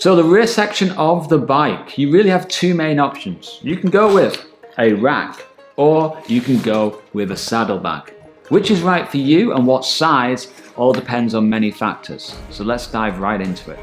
So the rear section of the bike, you really have two main options. You can go with a rack or you can go with a saddlebag. Which is right for you and what size all depends on many factors. So let's dive right into it.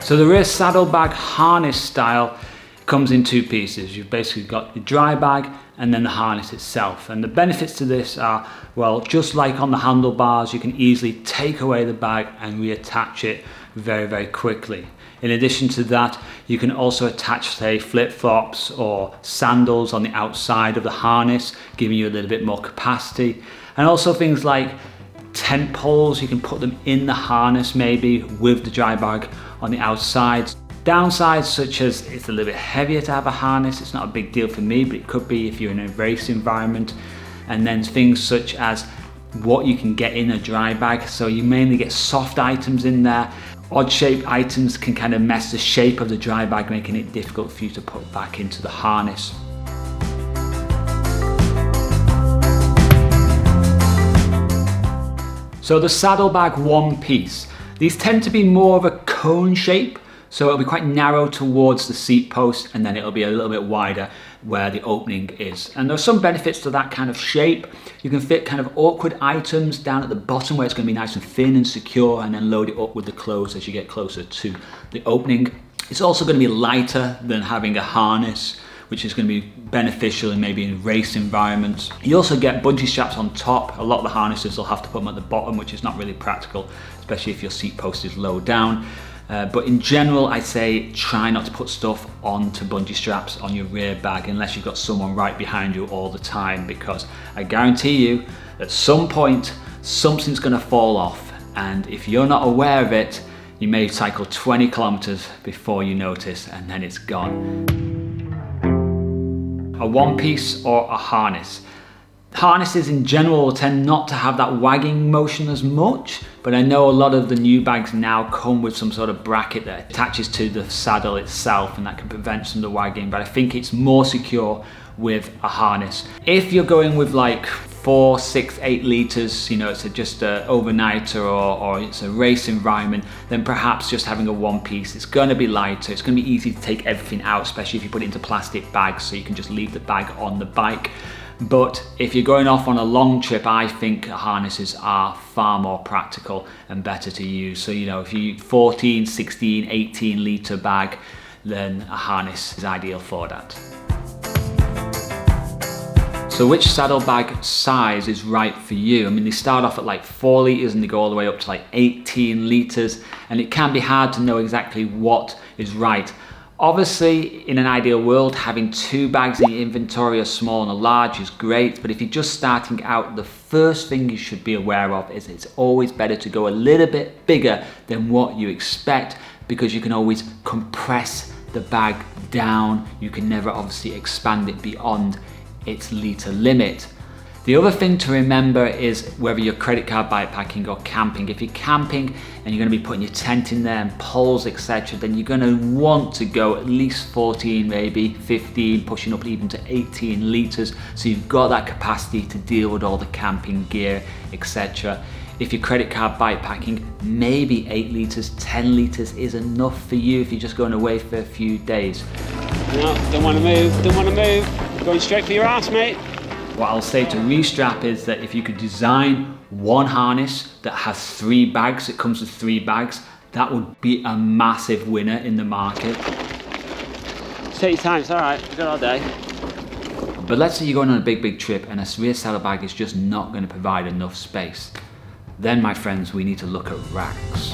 So the rear saddlebag harness style comes in two pieces. You've basically got your dry bag and then the harness itself. And the benefits to this are, well, just like on the handlebars, you can easily take away the bag and reattach it very, very quickly. In addition to that, you can also attach, say, flip-flops or sandals on the outside of the harness, giving you a little bit more capacity. And also things like tent poles, you can put them in the harness maybe with the dry bag on the outside. Downsides such as it's a little bit heavier to have a harness. It's not a big deal for me, but it could be if you're in a race environment. And then things such as what you can get in a dry bag. So you mainly get soft items in there. Odd shaped items can kind of mess the shape of the dry bag, making it difficult for you to put back into the harness. So the saddlebag one piece. These tend to be more of a cone shape. So it'll be quite narrow towards the seat post and then it'll be a little bit wider where the opening is. And there's some benefits to that kind of shape. You can fit kind of awkward items down at the bottom where it's going to be nice and thin and secure, and then load it up with the clothes as you get closer to the opening. It's also going to be lighter than having a harness, which is going to be beneficial in maybe in race environments. You also get bungee straps on top. A lot of the harnesses will have to put them at the bottom, which is not really practical, especially if your seat post is low down. But in general, I say try not to put stuff onto bungee straps on your rear bag unless you've got someone right behind you all the time, because I guarantee you at some point something's going to fall off, and if you're not aware of it, you may cycle 20 kilometers before you notice and then it's gone. A one piece or a harness. Harnesses in general tend not to have that wagging motion as much, but I know a lot of the new bags now come with some sort of bracket that attaches to the saddle itself, and that can prevent some of the wagging, but I think it's more secure with a harness. If you're going with like 4, 6, 8 liters, you know, it's just an overnighter or it's a race environment, then perhaps just having a one piece. It's going to be lighter, it's going to be easy to take everything out, especially if you put it into plastic bags, so you can just leave the bag on the bike. But if you're going off on a long trip, I think harnesses are far more practical and better to use. So, you know, if you 14, 16, 18 litre bag, then a harness is ideal for that. So which saddlebag size is right for you? I mean, they start off at like 4 litres and they go all the way up to like 18 litres, and it can be hard to know exactly what is right. Obviously, in an ideal world, having 2 bags in your inventory, a small and a large, is great, but if you're just starting out, the first thing you should be aware of is it's always better to go a little bit bigger than what you expect, because you can always compress the bag down. You can never obviously expand it beyond its litre limit. The other thing to remember is whether you're credit card bikepacking or camping. If you're camping and you're going to be putting your tent in there and poles, etc., then you're going to want to go at least 14, maybe 15, pushing up even to 18 litres, so you've got that capacity to deal with all the camping gear, etc. If you're credit card bikepacking, maybe 8 litres, 10 litres is enough for you if you're just going away for a few days. No, don't want to move, don't want to move. Going straight for your ass, mate. What I'll say to restrap is that if you could design one harness that has 3 bags, it comes with 3 bags, that would be a massive winner in the market. Take your time, it's alright, we've got all day. But let's say you're going on a big trip and a rear saddlebag is just not going to provide enough space. Then, my friends, we need to look at racks.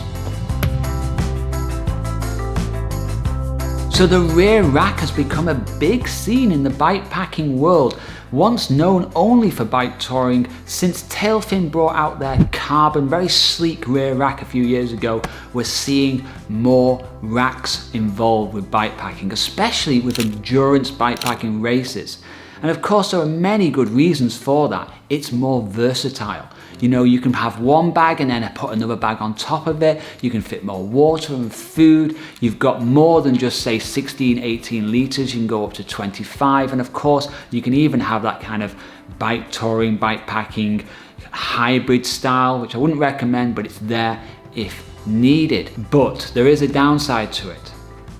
So the rear rack has become a big scene in the bikepacking world, once known only for bike touring. Since Tailfin brought out their carbon, very sleek rear rack a few years ago, we're seeing more racks involved with bikepacking, especially with endurance bikepacking races. And of course, there are many good reasons for that. It's more versatile. You know, you can have one bag and then put another bag on top of it. You can fit more water and food. You've got more than just say 16, 18 liters. You can go up to 25. And of course, you can even have that kind of bike touring, bike packing, hybrid style, which I wouldn't recommend, but it's there if needed. But there is a downside to it.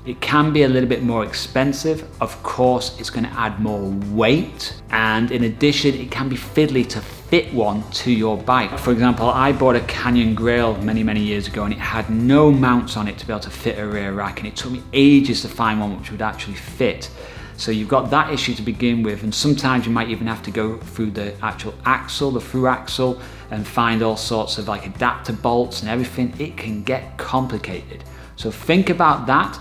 It can be a little bit more expensive. Of course, it's going to add more weight. And in addition, it can be fiddly to fit one to your bike. For example, I bought a Canyon Grail many years ago and it had no mounts on it to be able to fit a rear rack. And it took me ages to find one which would actually fit. So you've got that issue to begin with. And sometimes you might even have to go through the actual axle, the through axle, and find all sorts of like adapter bolts and everything. It can get complicated. So think about that.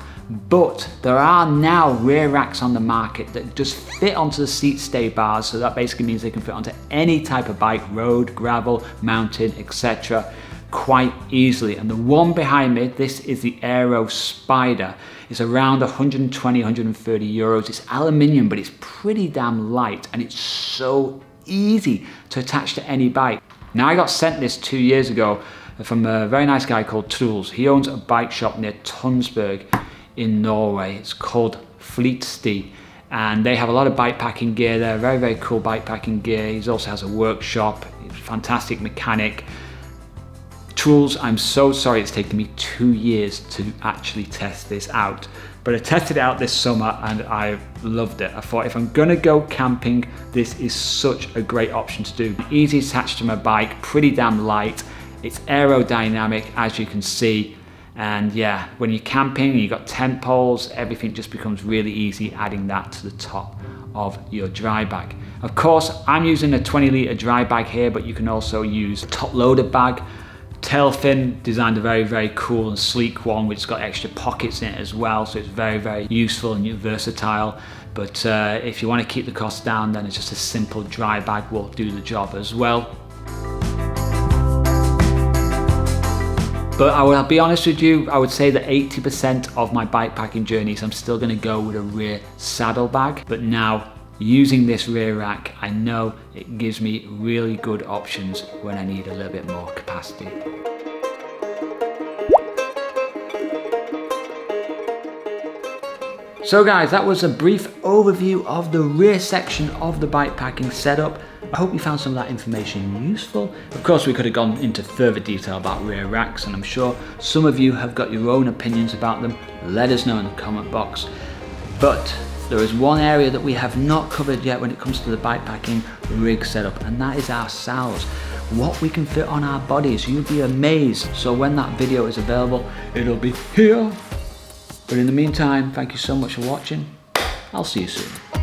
But there are now rear racks on the market that just fit onto the seat stay bars, so that basically means they can fit onto any type of bike, road, gravel, mountain, etc. quite easily. And the one behind me, this is the Aero Spider. It's around 120, 130 euros. It's aluminium, but it's pretty damn light and it's so easy to attach to any bike. Now, I got sent this 2 years ago from a very nice guy called Truls. He owns a bike shop near Tønsberg in Norway. It's called Fleetsti, and they have a lot of bike packing gear there. Very cool bike packing gear. He also has a workshop. He's a fantastic mechanic. Truls, I'm so sorry it's taken me 2 years to actually test this out, but I tested it out this summer and I loved it. I thought if I'm gonna go camping, this is such a great option to do. Easy to attach to my bike, pretty damn light. It's aerodynamic, as you can see. And yeah, when you're camping, you've got tent poles, everything just becomes really easy adding that to the top of your dry bag. Of course, I'm using a 20-litre dry bag here, but you can also use a top-loaded bag. Tailfin designed a very cool and sleek one, which has got extra pockets in it as well, so it's very useful and versatile. But if you want to keep the costs down, then it's just a simple dry bag will do the job as well. But I will be honest with you, I would say that 80% of my bike packing journeys, I'm still going to go with a rear saddle bag. But now, using this rear rack, I know it gives me really good options when I need a little bit more capacity. So guys, that was a brief overview of the rear section of the bike packing setup. I hope you found some of that information useful. Of course, we could have gone into further detail about rear racks, and I'm sure some of you have got your own opinions about them. Let us know in the comment box. But there is one area that we have not covered yet when it comes to the bike packing rig setup, and that is ourselves. What we can fit on our bodies. You'll be amazed. So when that video is available, it'll be here. But in the meantime, thank you so much for watching. I'll see you soon.